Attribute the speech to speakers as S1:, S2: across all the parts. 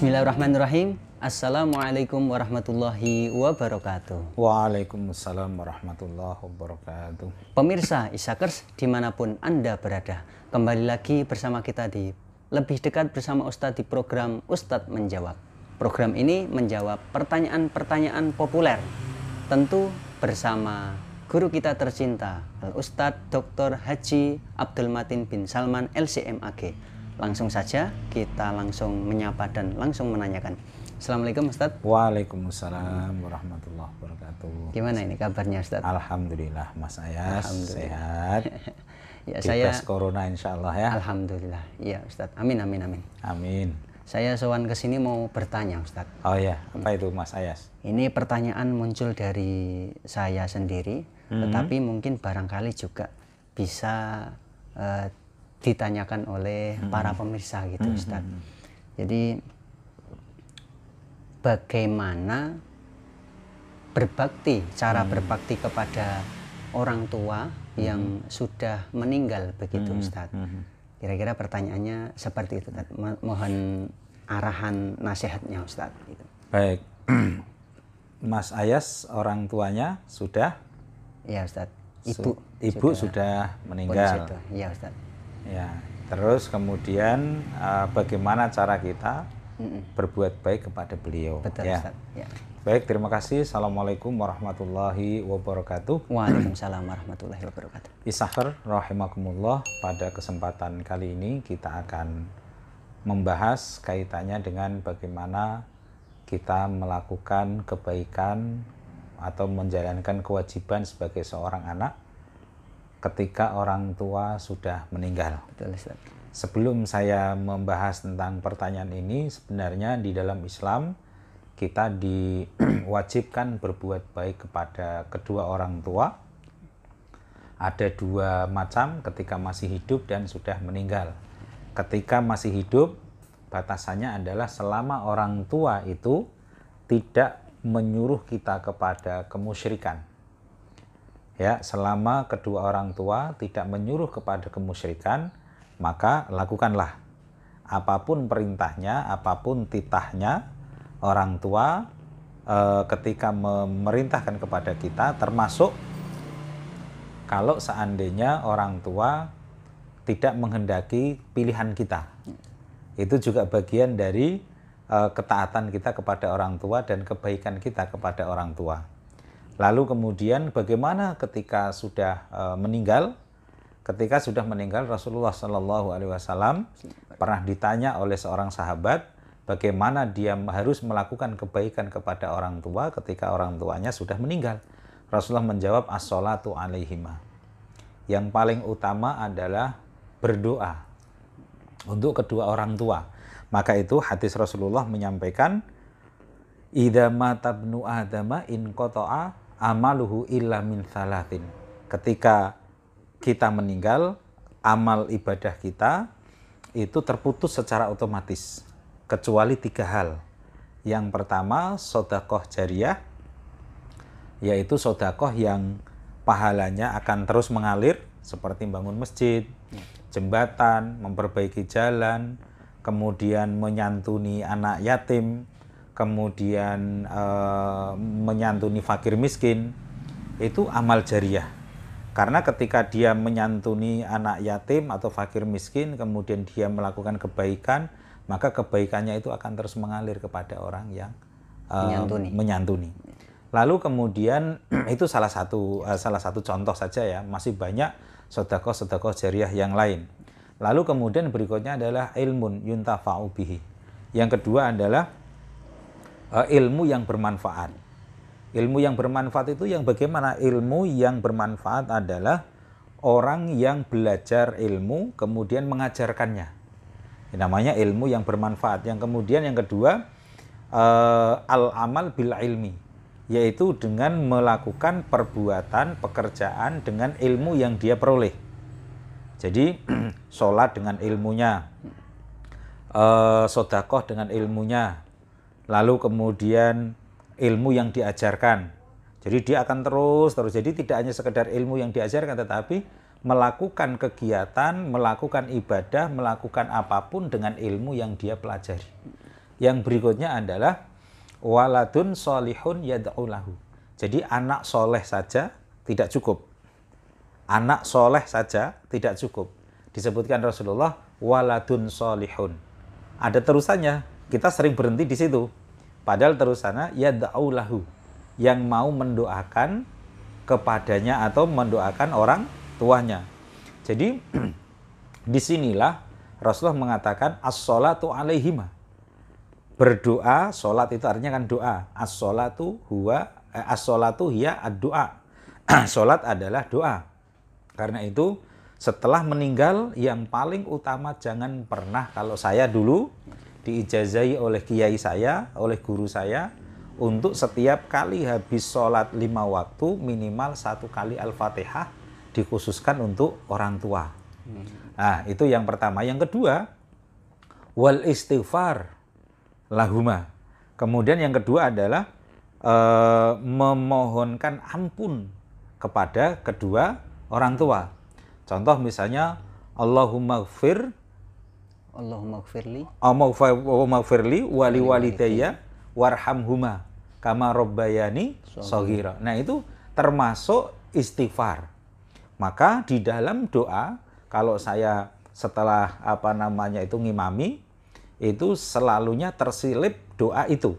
S1: Bismillahirrahmanirrahim. Assalamualaikum warahmatullahi wabarakatuh.
S2: Waalaikumsalam warahmatullahi wabarakatuh.
S1: Pemirsa Isakers dimanapun Anda berada, kembali lagi bersama kita di Lebih Dekat Bersama Ustadz di program Ustadz Menjawab. Program ini menjawab pertanyaan-pertanyaan populer, tentu bersama guru kita tercinta, Al-Ustadz Dr. Haji Abdul Matin bin Salman LCMAG. Langsung saja kita langsung menyapa dan langsung menanyakan. Assalamualaikum Ustadz.
S2: Waalaikumsalam warahmatullahi wabarakatuh.
S1: Gimana ini kabarnya Ustadz?
S2: Alhamdulillah Mas Ayas sehat.
S1: Ya,
S2: Bebas corona insya Allah ya.
S1: Alhamdulillah. Iya Ustadz. Amin amin amin.
S2: Amin.
S1: Saya sowan ke sini mau bertanya Ustadz.
S2: Oh ya, apa itu Mas Ayas?
S1: Ini pertanyaan muncul dari saya sendiri, tetapi mungkin barangkali juga bisa ditanyakan oleh para pemirsa gitu Ustadz. Jadi bagaimana berbakti, cara berbakti kepada orang tua yang sudah meninggal begitu Ustadz. Kira-kira pertanyaannya seperti itu Ustadz. Mohon arahan nasihatnya Ustadz gitu.
S2: Baik. Mas Ayas orang tuanya sudah?
S1: Iya Ustadz. Ibu
S2: sudah meninggal.
S1: Iya Ustadz.
S2: Ya, terus kemudian bagaimana cara kita berbuat baik kepada beliau?
S1: Betul
S2: ya.
S1: Ustaz. Ya.
S2: Baik, terima kasih. Assalamualaikum warahmatullahi wabarakatuh.
S1: Waalaikumsalam warahmatullahi wabarakatuh.
S2: Isakher rahimakumullah, pada kesempatan kali ini kita akan membahas kaitannya dengan bagaimana kita melakukan kebaikan atau menjalankan kewajiban sebagai seorang anak ketika orang tua sudah meninggal.
S1: Betul Ustaz.
S2: Sebelum saya membahas tentang pertanyaan ini, sebenarnya di dalam Islam kita diwajibkan berbuat baik kepada kedua orang tua. Ada dua macam, ketika masih hidup dan sudah meninggal. Ketika masih hidup, batasannya adalah selama orang tua itu tidak menyuruh kita kepada kemusyrikan. Ya, selama kedua orang tua tidak menyuruh kepada kemusyrikan, maka lakukanlah apapun perintahnya, apapun titahnya orang tua ketika memerintahkan kepada kita, termasuk kalau seandainya orang tua tidak menghendaki pilihan kita. Itu juga bagian dari ketaatan kita kepada orang tua dan kebaikan kita kepada orang tua. Lalu kemudian bagaimana ketika sudah meninggal? Ketika sudah meninggal, Rasulullah Shallallahu Alaihi Wasallam pernah ditanya oleh seorang sahabat bagaimana dia harus melakukan kebaikan kepada orang tua ketika orang tuanya sudah meninggal. Rasulullah menjawab, as-sholatu alaihima. Yang paling utama adalah berdoa untuk kedua orang tua. Maka itu hadis Rasulullah menyampaikan, idza mata ibnu adama in qata'a amaluhu illa min thalathin. Ketika kita meninggal, amal ibadah kita itu terputus secara otomatis kecuali tiga hal. Yang pertama, sedekah jariyah, yaitu sedekah yang pahalanya akan terus mengalir seperti bangun masjid, jembatan, memperbaiki jalan, kemudian menyantuni anak yatim, kemudian menyantuni fakir miskin. Itu amal jariyah. Karena ketika dia menyantuni anak yatim atau fakir miskin, kemudian dia melakukan kebaikan, maka kebaikannya itu akan terus mengalir kepada orang yang menyantuni. Lalu kemudian itu salah satu contoh saja ya, masih banyak sedekah jariyah yang lain. Lalu kemudian berikutnya adalah ilmun yuntafa'u bihi. Yang kedua adalah ilmu yang bermanfaat. Ilmu yang bermanfaat itu yang bagaimana? Ilmu yang bermanfaat adalah orang yang belajar ilmu kemudian mengajarkannya. Namanya ilmu yang bermanfaat. Yang kemudian yang kedua, al-amal bil ilmi, yaitu dengan melakukan perbuatan, pekerjaan dengan ilmu yang dia peroleh. Jadi sholat dengan ilmunya, sedekah dengan ilmunya, lalu kemudian ilmu yang diajarkan. Jadi dia akan terus. Jadi tidak hanya sekedar ilmu yang diajarkan, tetapi melakukan kegiatan, melakukan ibadah, melakukan apapun dengan ilmu yang dia pelajari. Yang berikutnya adalah waladun solihun yad'u lahu. Jadi anak soleh saja tidak cukup. Anak soleh saja tidak cukup. Disebutkan Rasulullah waladun solihun. Ada terusannya. Kita sering berhenti di situ. Padahal terusannya yad'u lahu, yang mau mendoakan kepadanya atau mendoakan orang tuanya. Jadi disinilah Rasulullah mengatakan as-sholatu alaihima. Berdoa, sholat itu artinya kan doa. As-sholatu hiya ad-doa. Sholat adalah doa. Karena itu setelah meninggal yang paling utama jangan pernah, kalau saya dulu diijazahi oleh kiai saya, oleh guru saya, untuk setiap kali habis sholat 5 waktu minimal 1 kali Al-Fatihah dikhususkan untuk orang tua. Nah, itu yang pertama. Yang kedua, wal istighfar lahuma. Kemudian yang kedua adalah memohonkan ampun kepada kedua orang tua. Contoh misalnya Allahumma gfirli wali walidayya warhamhuma kama rabbayani shaghira. Nah, itu termasuk istighfar. Maka di dalam doa, kalau saya setelah itu ngimami, itu selalunya tersilip doa itu.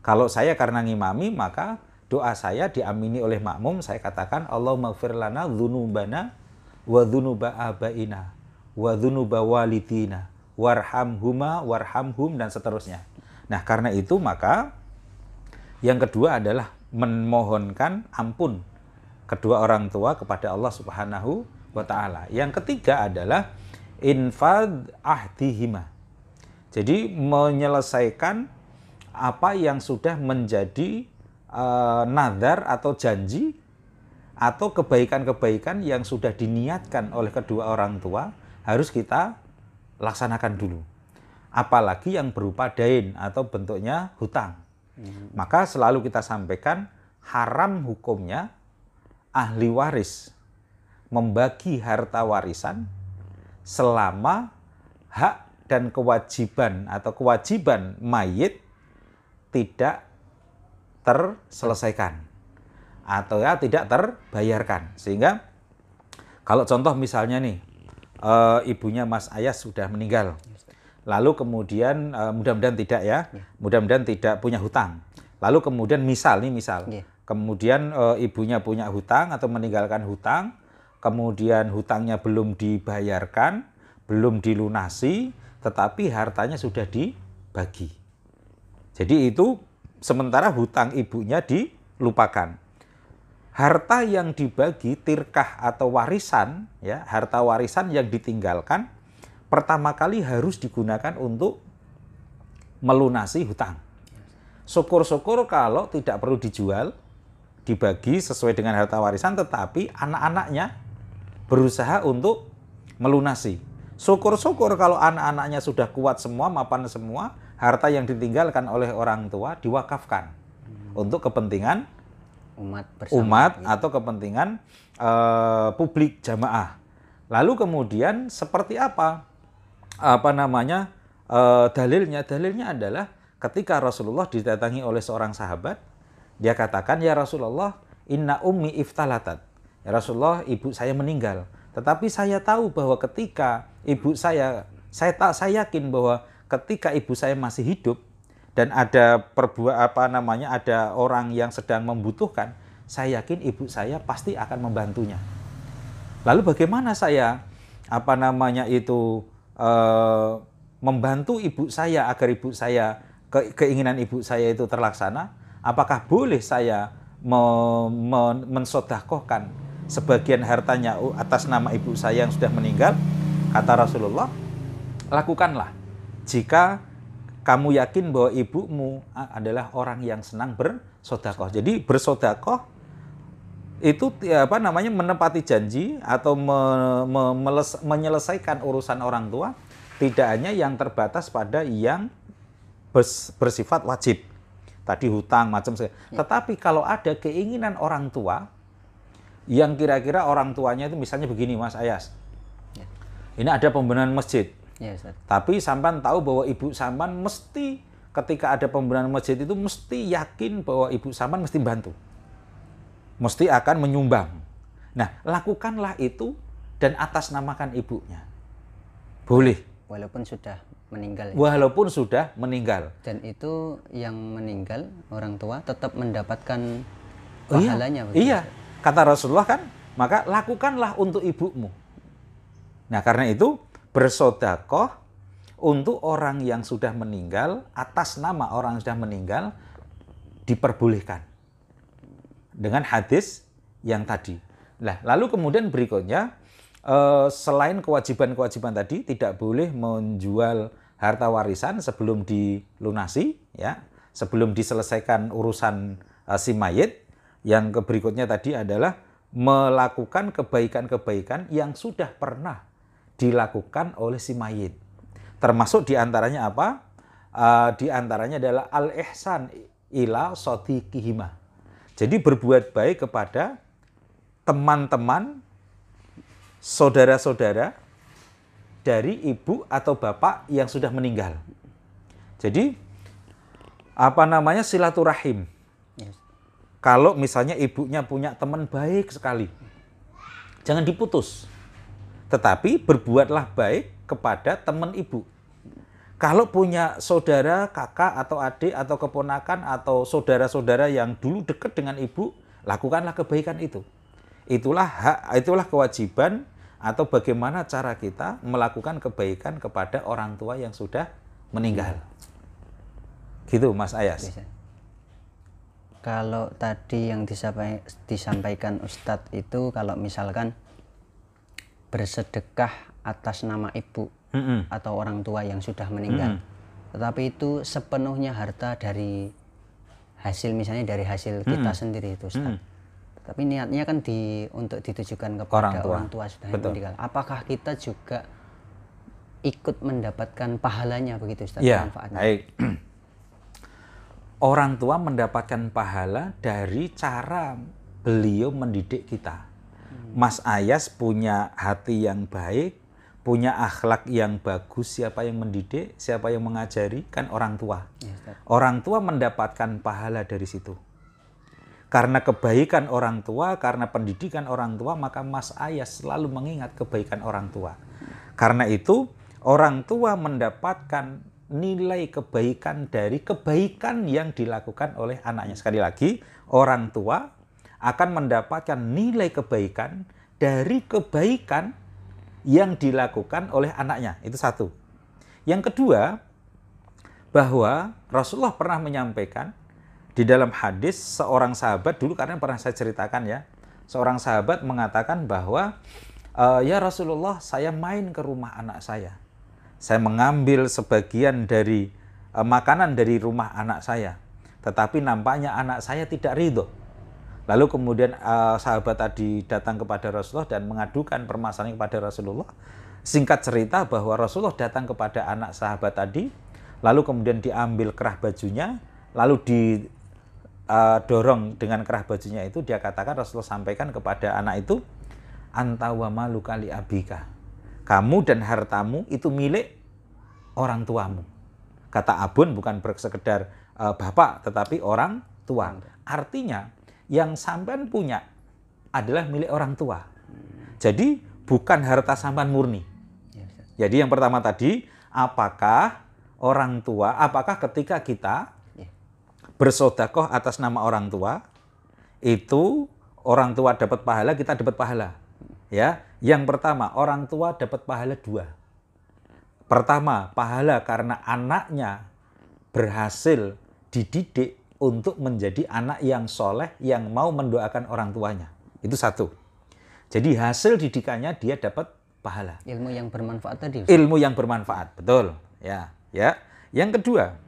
S2: Kalau saya karena ngimami, maka doa saya diamini oleh makmum, saya katakan Allahumma gfir lana dzunubana wa dzunuba abaina wa dzunuba walidina warhamhuma warhamhum, dan seterusnya. Nah, karena itu maka yang kedua adalah memohonkan ampun kedua orang tua kepada Allah Subhanahu wa ta'ala. Yang ketiga adalah infad ahdihima. Jadi menyelesaikan apa yang sudah menjadi nadar atau janji atau kebaikan-kebaikan yang sudah diniatkan oleh kedua orang tua harus kita laksanakan dulu. Apalagi yang berupa dain atau bentuknya hutang. Maka selalu kita sampaikan haram hukumnya ahli waris membagi harta warisan selama hak dan kewajiban atau kewajiban mayit tidak terselesaikan atau ya tidak terbayarkan. Sehingga kalau contoh misalnya nih, ibunya Mas Ayas sudah meninggal, lalu kemudian mudah-mudahan tidak ya, mudah-mudahan tidak punya hutang, lalu kemudian misal kemudian ibunya punya hutang atau meninggalkan hutang, kemudian hutangnya belum dibayarkan, belum dilunasi, tetapi hartanya sudah dibagi. Jadi itu sementara hutang ibunya dilupakan. Harta yang dibagi, tirkah atau warisan, ya, harta warisan yang ditinggalkan pertama kali harus digunakan untuk melunasi hutang. Syukur-syukur kalau tidak perlu dijual, dibagi sesuai dengan harta warisan, tetapi anak-anaknya berusaha untuk melunasi. Syukur-syukur kalau anak-anaknya sudah kuat semua, mapan semua, harta yang ditinggalkan oleh orang tua diwakafkan untuk kepentingan umat atau kepentingan publik jamaah. Lalu kemudian seperti apa dalilnya? Dalilnya adalah ketika Rasulullah didatangi oleh seorang sahabat, dia katakan, ya Rasulullah, inna ummi iftalatat. Ya Rasulullah, ibu saya meninggal. Tetapi saya tahu bahwa ketika ibu saya yakin bahwa ketika ibu saya masih hidup dan ada ada orang yang sedang membutuhkan, saya yakin ibu saya pasti akan membantunya. Lalu bagaimana saya membantu ibu saya agar ibu saya keinginan ibu saya itu terlaksana? Apakah boleh saya mensedekahkan sebagian hartanya atas nama ibu saya yang sudah meninggal? Kata Rasulullah, lakukanlah jika kamu yakin bahwa ibumu adalah orang yang senang bersedekah. Jadi bersedekah itu menepati janji atau menyelesaikan urusan orang tua, tidak hanya yang terbatas pada yang bersifat wajib. Tadi hutang macam ya. Tetapi kalau ada keinginan orang tua yang kira-kira orang tuanya itu misalnya begini, Mas Ayas. Ini ada pembenahan masjid. Tapi sampan tahu bahwa ibu sampan mesti ketika ada pembangunan masjid itu mesti yakin bahwa ibu sampean mesti bantu. Mesti akan menyumbang. Nah, lakukanlah itu dan atasnamakan ibunya. Boleh.
S1: Walaupun sudah meninggal.
S2: Walaupun sudah meninggal.
S1: Dan itu yang meninggal, orang tua, tetap mendapatkan
S2: Oh, iya.
S1: pahalanya.
S2: Iya. Kata Rasulullah kan, maka lakukanlah untuk ibumu. Nah, karena itu bersedekah untuk orang yang sudah meninggal, atas nama orang yang sudah meninggal, diperbolehkan. Dengan hadis yang tadi. Nah, lalu kemudian berikutnya, selain kewajiban-kewajiban tadi, tidak boleh menjual harta warisan sebelum dilunasi, ya, sebelum diselesaikan urusan si mayit. Yang berikutnya tadi adalah melakukan kebaikan-kebaikan yang sudah pernah dilakukan oleh si mayit. Termasuk diantaranya apa? Diantaranya adalah al-ihsan ila sadiqihima. Jadi berbuat baik kepada teman-teman, saudara-saudara dari ibu atau bapak yang sudah meninggal. Jadi silaturahim.
S1: Yes.
S2: Kalau misalnya ibunya punya teman baik sekali, jangan diputus. Tetapi berbuatlah baik kepada teman ibu. Kalau punya saudara, kakak atau adik atau keponakan atau saudara-saudara yang dulu dekat dengan ibu, lakukanlah kebaikan itu. Itulah hak, itulah kewajiban atau bagaimana cara kita melakukan kebaikan kepada orang tua yang sudah meninggal. Gitu Mas Ayas.
S1: Bisa. Kalau tadi yang disampaikan Ustadz itu, kalau misalkan bersedekah atas nama ibu atau orang tua yang sudah meninggal, tetapi itu sepenuhnya harta dari hasil, misalnya dari hasil kita sendiri itu Ustadz. Tapi niatnya kan untuk ditujukan kepada orang tua sudah meninggal. Apakah kita juga ikut mendapatkan pahalanya begitu Ustadz?
S2: Ya,
S1: manfaatnya?
S2: baik. Orang tua mendapatkan pahala dari cara beliau mendidik kita. Mas Ayas punya hati yang baik, punya akhlak yang bagus. Siapa yang mendidik, siapa yang mengajari? Kan orang tua.
S1: Ya,
S2: orang tua mendapatkan pahala dari situ. Karena kebaikan orang tua, karena pendidikan orang tua, maka Mas Ayas selalu mengingat kebaikan orang tua. Karena itu, orang tua mendapatkan nilai kebaikan dari kebaikan yang dilakukan oleh anaknya. Sekali lagi, orang tua akan mendapatkan nilai kebaikan dari kebaikan yang dilakukan oleh anaknya. Itu satu. Yang kedua, bahwa Rasulullah pernah menyampaikan di dalam hadis, seorang sahabat dulu, karena pernah saya ceritakan ya, seorang sahabat mengatakan bahwa, ya Rasulullah, saya main ke rumah anak saya. Saya mengambil sebagian dari makanan dari rumah anak saya. Tetapi nampaknya anak saya tidak ridho. Lalu kemudian sahabat tadi datang kepada Rasulullah dan mengadukan permasalahan kepada Rasulullah. Singkat cerita bahwa Rasulullah datang kepada anak sahabat tadi, lalu kemudian diambil kerah bajunya, lalu didorong dengan kerah bajunya itu, dia katakan, Rasulullah sampaikan kepada anak itu, anta wa maluka li abika. Kamu dan hartamu itu milik orang tuamu. Kata abun bukan sekedar bapak, tetapi orang tua. Artinya, yang sampean punya adalah milik orang tua. Jadi, bukan harta sampean murni. Jadi, yang pertama tadi, apakah orang tua, apakah ketika kita bersedekah atas nama orang tua, itu orang tua dapat pahala, kita dapat pahala. Ya, yang pertama, orang tua dapat pahala 2. Pertama, pahala karena anaknya berhasil dididik untuk menjadi anak yang soleh, yang mau mendoakan orang tuanya. Itu 1. Jadi hasil didikannya dia dapat pahala.
S1: Ilmu yang bermanfaat tadi.
S2: Ilmu yang bermanfaat, betul. Ya. Yang kedua,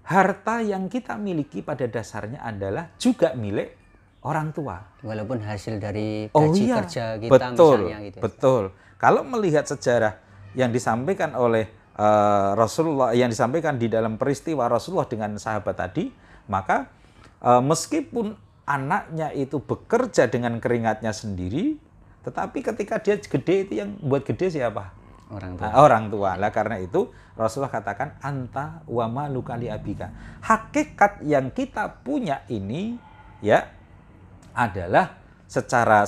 S2: harta yang kita miliki pada dasarnya adalah juga milik orang tua.
S1: Walaupun hasil dari gaji kerja kita
S2: betul,
S1: misalnya gitu.
S2: Betul. Kalau melihat sejarah yang disampaikan oleh Rasulullah, yang disampaikan di dalam peristiwa Rasulullah dengan sahabat tadi, maka meskipun anaknya itu bekerja dengan keringatnya sendiri, tetapi ketika dia gede, itu yang buat gede siapa?
S1: Orang tua.
S2: Orang tua. Lah karena itu Rasulullah katakan anta wa maluka li abika. Hakikat yang kita punya ini ya adalah secara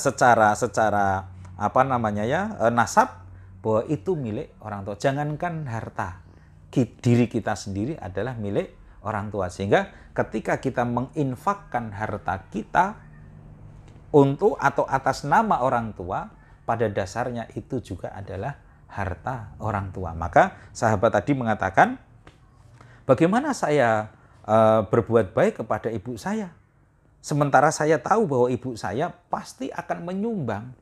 S2: apa namanya ya, nasab, bahwa itu milik orang tua. Jangankan harta, diri kita sendiri adalah milik orang tua. Sehingga ketika kita menginfakkan harta kita untuk atau atas nama orang tua, pada dasarnya itu juga adalah harta orang tua. Maka sahabat tadi mengatakan, bagaimana saya berbuat baik kepada ibu saya, sementara saya tahu bahwa ibu saya pasti akan menyumbang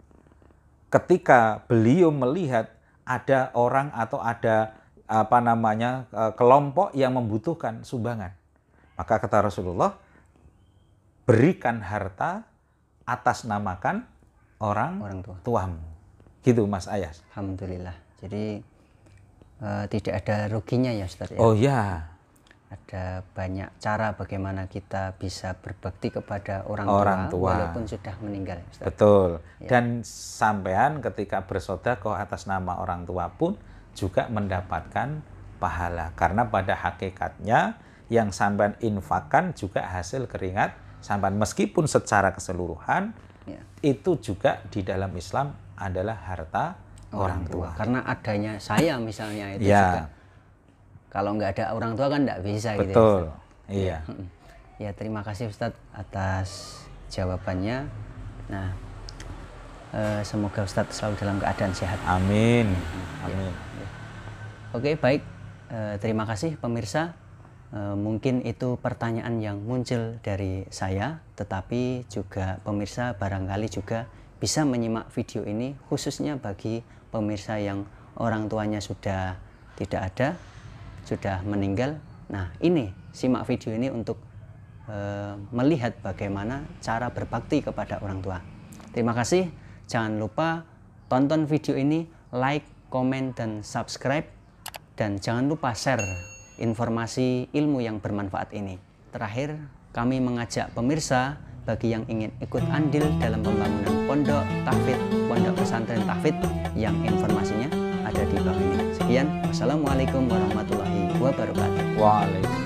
S2: ketika beliau melihat ada orang atau ada apa namanya kelompok yang membutuhkan sumbangan. Maka kata Rasulullah, berikan harta atas namakan orang tuamu. Gitu Mas Ayas.
S1: Alhamdulillah. Jadi tidak ada ruginya ya Ustaz ya.
S2: Oh ya.
S1: Ada banyak cara bagaimana kita bisa berbakti kepada orang tua walaupun sudah meninggal Ustaz.
S2: Betul. Ya. Dan sampean ketika bersedekah atas nama orang tua pun juga mendapatkan pahala, karena pada hakikatnya yang sampean infakkan juga hasil keringat sampean, meskipun secara keseluruhan ya, itu juga di dalam Islam adalah harta orang tua.
S1: Karena adanya saya misalnya itu
S2: ya,
S1: juga, kalau nggak ada orang tua kan nggak bisa.
S2: Betul.
S1: Gitu ya,
S2: Iya.
S1: Ya, terima kasih Ustadz atas jawabannya. Nah, semoga Ustadz selalu dalam keadaan sehat.
S2: Amin. Amin.
S1: Ya. Oke, baik. Terima kasih pemirsa. Mungkin itu pertanyaan yang muncul dari saya, tetapi juga pemirsa barangkali juga bisa menyimak video ini, khususnya bagi pemirsa yang orang tuanya sudah tidak ada, sudah meninggal. Nah, ini simak video ini untuk melihat bagaimana cara berbakti kepada orang tua. Terima kasih. Jangan lupa tonton video ini, like, komen, dan subscribe. Dan jangan lupa share informasi ilmu yang bermanfaat ini. Terakhir, kami mengajak pemirsa bagi yang ingin ikut andil dalam pembangunan pondok tahfidz, pondok pesantren tahfidz yang informasinya ada di bawah ini. Sekian, wassalamualaikum warahmatullahi wabarakatuh.
S2: Waalaikumsalam.